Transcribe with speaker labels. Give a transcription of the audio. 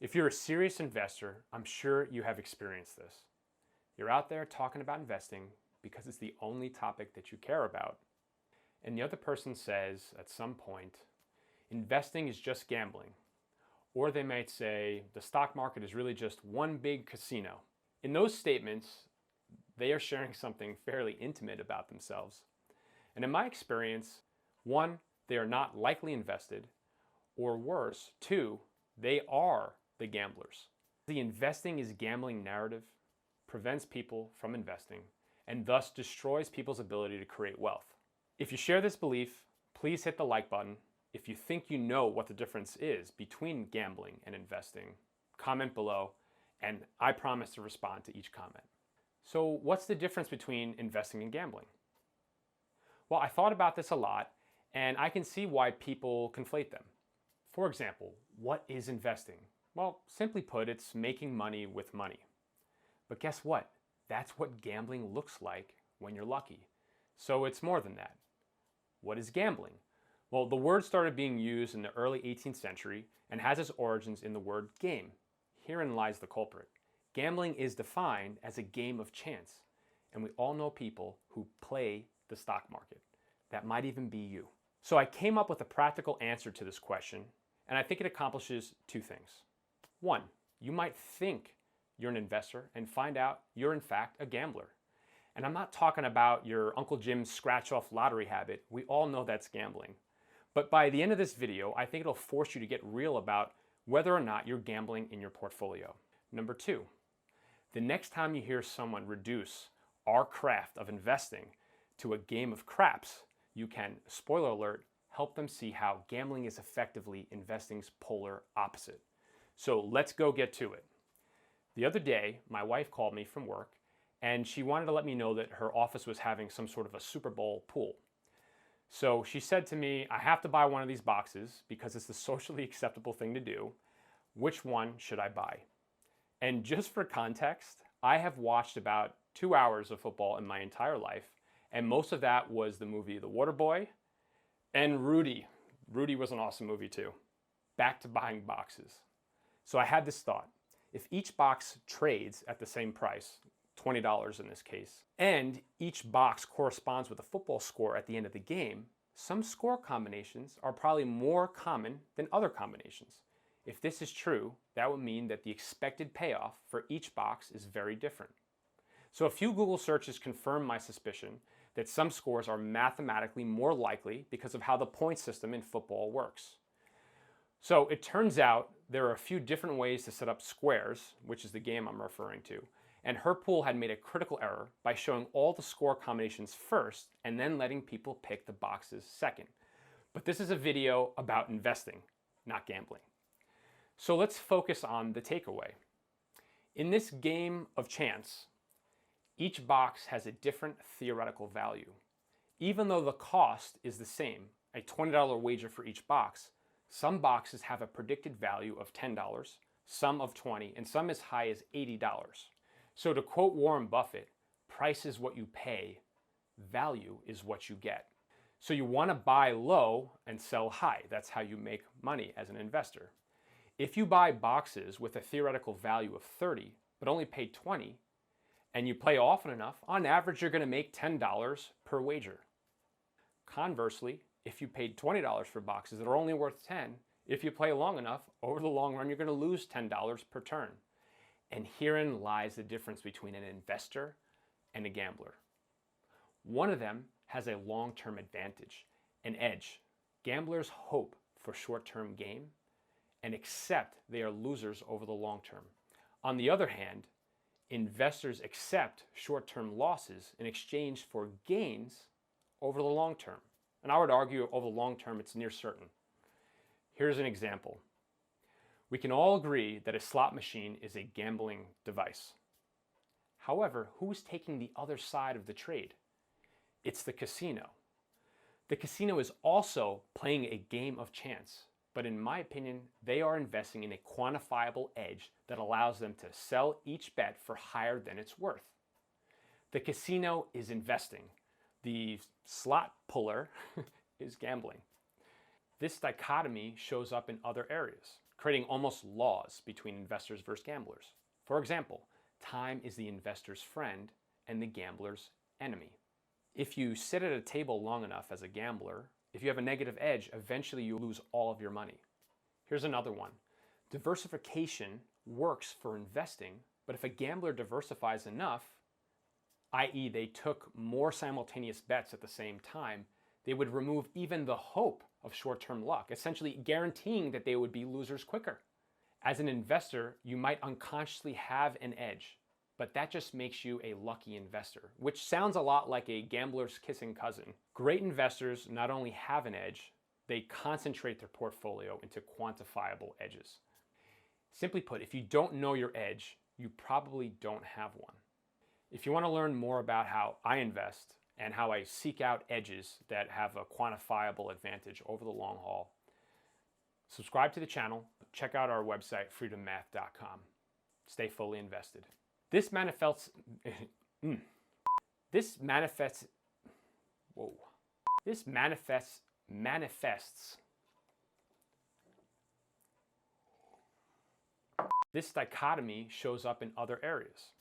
Speaker 1: If you're a serious investor, I'm sure you have experienced this. You're out there talking about investing because it's the only topic that you care about. And the other person says at some point, investing is just gambling. Or they might say, the stock market is really just one big casino. In those statements, they are sharing something fairly intimate about themselves. And in my experience, one, they are not likely invested, or worse, two, they are the gamblers. The investing is gambling narrative prevents people from investing and thus destroys people's ability to create wealth. If you share this belief, please hit the like button. If you think you know what the difference is between gambling and investing, comment below, and I promise to respond to each comment. So what's the difference between investing and gambling? Well, I thought about this a lot, and I can see why people conflate them. For example, what is investing? Well, simply put, it's making money with money. But guess what? That's what gambling looks like when you're lucky. So it's more than that. What is gambling? Well, the word started being used in the early 18th century and has its origins in the word game. Herein lies the culprit. Gambling is defined as a game of chance, and we all know people who play the stock market. That might even be you. So I came up with a practical answer to this question, and I think it accomplishes two things. One, you might think you're an investor and find out you're in fact a gambler. And I'm not talking about your Uncle Jim's scratch-off lottery habit. We all know that's gambling. But by the end of this video, I think it'll force you to get real about whether or not you're gambling in your portfolio. Number two, the next time you hear someone reduce our craft of investing to a game of craps, you can, spoiler alert, help them see how gambling is effectively investing's polar opposite. So let's go get to it. The other day, my wife called me from work, and she wanted to let me know that her office was having some sort of a Super Bowl pool. So she said to me, I have to buy one of these boxes because it's the socially acceptable thing to do. Which one should I buy? And just for context, I have watched about 2 hours of football in my entire life, and most of that was the movie The Waterboy and Rudy. Rudy was an awesome movie too. Back to buying boxes. So I had this thought. If each box trades at the same price, $20 in this case, and each box corresponds with a football score at the end of the game, some score combinations are probably more common than other combinations. If this is true, that would mean that the expected payoff for each box is very different. So a few Google searches confirm my suspicion that some scores are mathematically more likely because of how the point system in football works. So it turns out there are a few different ways to set up squares, which is the game I'm referring to, and her pool had made a critical error by showing all the score combinations first and then letting people pick the boxes second. But this is a video about investing, not gambling. So let's focus on the takeaway. In this game of chance, each box has a different theoretical value. Even though the cost is the same, a $20 wager for each box, some boxes have a predicted value of $10, some of $20, and some as high as $80. So to quote Warren Buffett, price is what you pay, value is what you get. So you want to buy low and sell high. That's how you make money as an investor. If you buy boxes with a theoretical value of 30, but only pay 20, and you play often enough, on average you're going to make $10 per wager. Conversely, if you paid $20 for boxes that are only worth 10, if you play long enough, over the long run you're going to lose $10 per turn. And herein lies the difference between an investor and a gambler. One of them has a long-term advantage, an edge. Gamblers hope for short-term gain and accept they are losers over the long term. On the other hand, investors accept short-term losses in exchange for gains over the long term. And I would argue over the long term, it's near certain. Here's an example. We can all agree that a slot machine is a gambling device. However, who's taking the other side of the trade? It's the casino. The casino is also playing a game of chance, but in my opinion, they are investing in a quantifiable edge that allows them to sell each bet for higher than it's worth. The casino is investing. The slot puller is gambling. This dichotomy shows up in other areas. creating almost laws between investors versus gamblers. For example, time is the investor's friend and the gambler's enemy. If you sit at a table long enough as a gambler, if you have a negative edge, eventually you lose all of your money. Here's another one. Diversification works for investing, but if a gambler diversifies enough, i.e. they took more simultaneous bets at the same time, they would remove even the hope of short-term luck, essentially guaranteeing that they would be losers quicker. As an investor, you might unconsciously have an edge, but that just makes you a lucky investor, which sounds a lot like a gambler's kissing cousin. Great investors not only have an edge, they concentrate their portfolio into quantifiable edges. Simply put, if you don't know your edge, you probably don't have one. If you want to learn more about how I invest and how I seek out edges that have a quantifiable advantage over the long haul, subscribe to the channel, check out our website, freedommath.com. Stay fully invested. This manifests This dichotomy shows up in other areas.